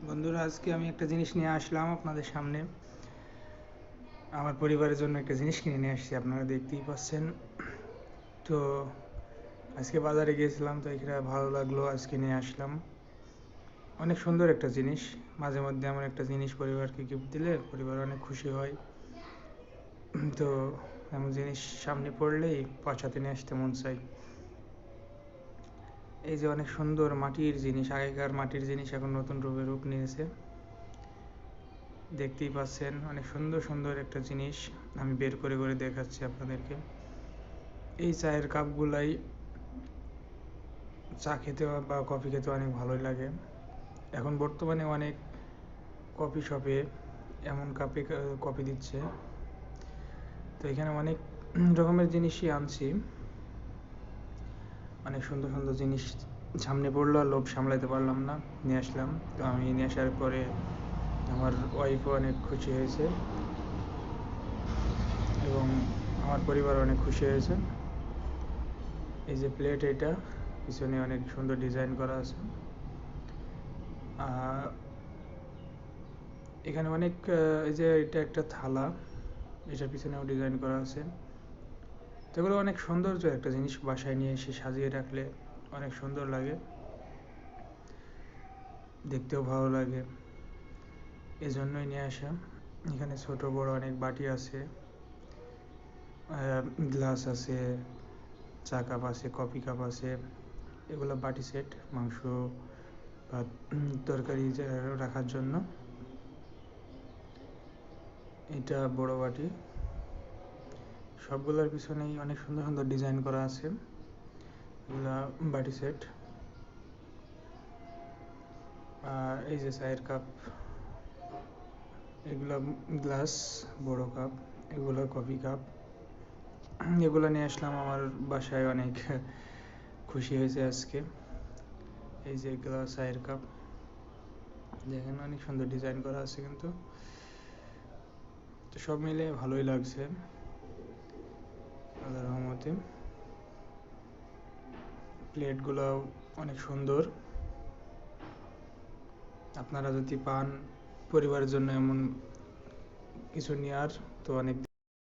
বন্ধুরা, আজকে আমি একটা জিনিস নিয়ে আসলাম আপনাদের সামনে। আমার পরিবারের জন্য একটা জিনিস কিনে নিয়ে আসছি, আপনারা দেখতেই পাচ্ছেন। তো আজকে বাজারে গিয়েছিলাম, তো এখানে ভালো লাগলো, আজকে নিয়ে আসলাম। অনেক সুন্দর একটা জিনিস। মাঝে মধ্যে এমন একটা জিনিস পরিবারকে গিফট দিলে পরিবার অনেক খুশি হয়। তো এমন জিনিস সামনে পড়লেই পয়সাতে নিয়ে আসতে মন চাই। এই যে অনেক সুন্দর মাটির জিনিস, আগেকার মাটির জিনিস এখন নতুন রূপ নিয়েছে। দেখতেই পাচ্ছেন, অনেক সুন্দর সুন্দর একটা জিনিস আমি বের করে দেখাচ্ছি আপনাদেরকে। এই চায়ের কাপগুলাই চা খেতে বা কফি খেতে অনেক ভালোই লাগে। এখন বর্তমানে অনেক কফি শপে এমন কাপে কফি দিচ্ছে। তো এখানে অনেক রকমের জিনিসই আনছি। অনেক সুন্দর সুন্দর জিনিস সামনে পড়লো, আর লোভ সামলাতে পারলাম না, নিয়ে আসলাম। তো আমি নিয়ে আসার পরে আমার ওয়াইফও অনেক খুশি হয়েছে এবং আমার পরিবার অনেক খুশি হয়েছে। এই যে প্লেট, এটা পিছনে অনেক সুন্দর ডিজাইন করা আছে। এখানে অনেক এই যে এটা একটা থালা, এটার পিছনেও ডিজাইন করা আছে। তো এগুলো অনেক সৌন্দর্য একটা জিনিস, বাসায় নিয়ে এসে সাজিয়ে রাখলে অনেক সুন্দর লাগে, দেখতেও ভালো লাগে, এজন্যই নিয়ে আসা। এখানে ছোট বড় অনেক বাটি আছে, গ্লাস আছে, চা কাপ আছে, কফি কাপ আছে। এগুলো বাটি সেট, মাংস বা তরকারি রাখার জন্য। এটা বড় বাটি। সবগুলোর পিছনেই অনেক সুন্দর সুন্দর ডিজাইন করা আছে। এগুলা বাটি সেট। আর এই যে চায়ের কাপ, এগুলো গ্লাস, বড় কাপ, এগুলো কফি কাপ। এগুলো নিয়ে আসলাম, আমার বাসায় অনেক খুশি হয়েছে আজকে। এই যে এগুলো চায়ের কাপ, দেখেন অনেক সুন্দর ডিজাইন করা আছে কিন্তু। তো সব মিলে ভালোই লাগছে আল্লাহর রহমতে। প্লেটগুলো অনেক সুন্দর। আপনারা যদি পান পরিবারের জন্য এমন কিছু নেওয়ার, তো অনেক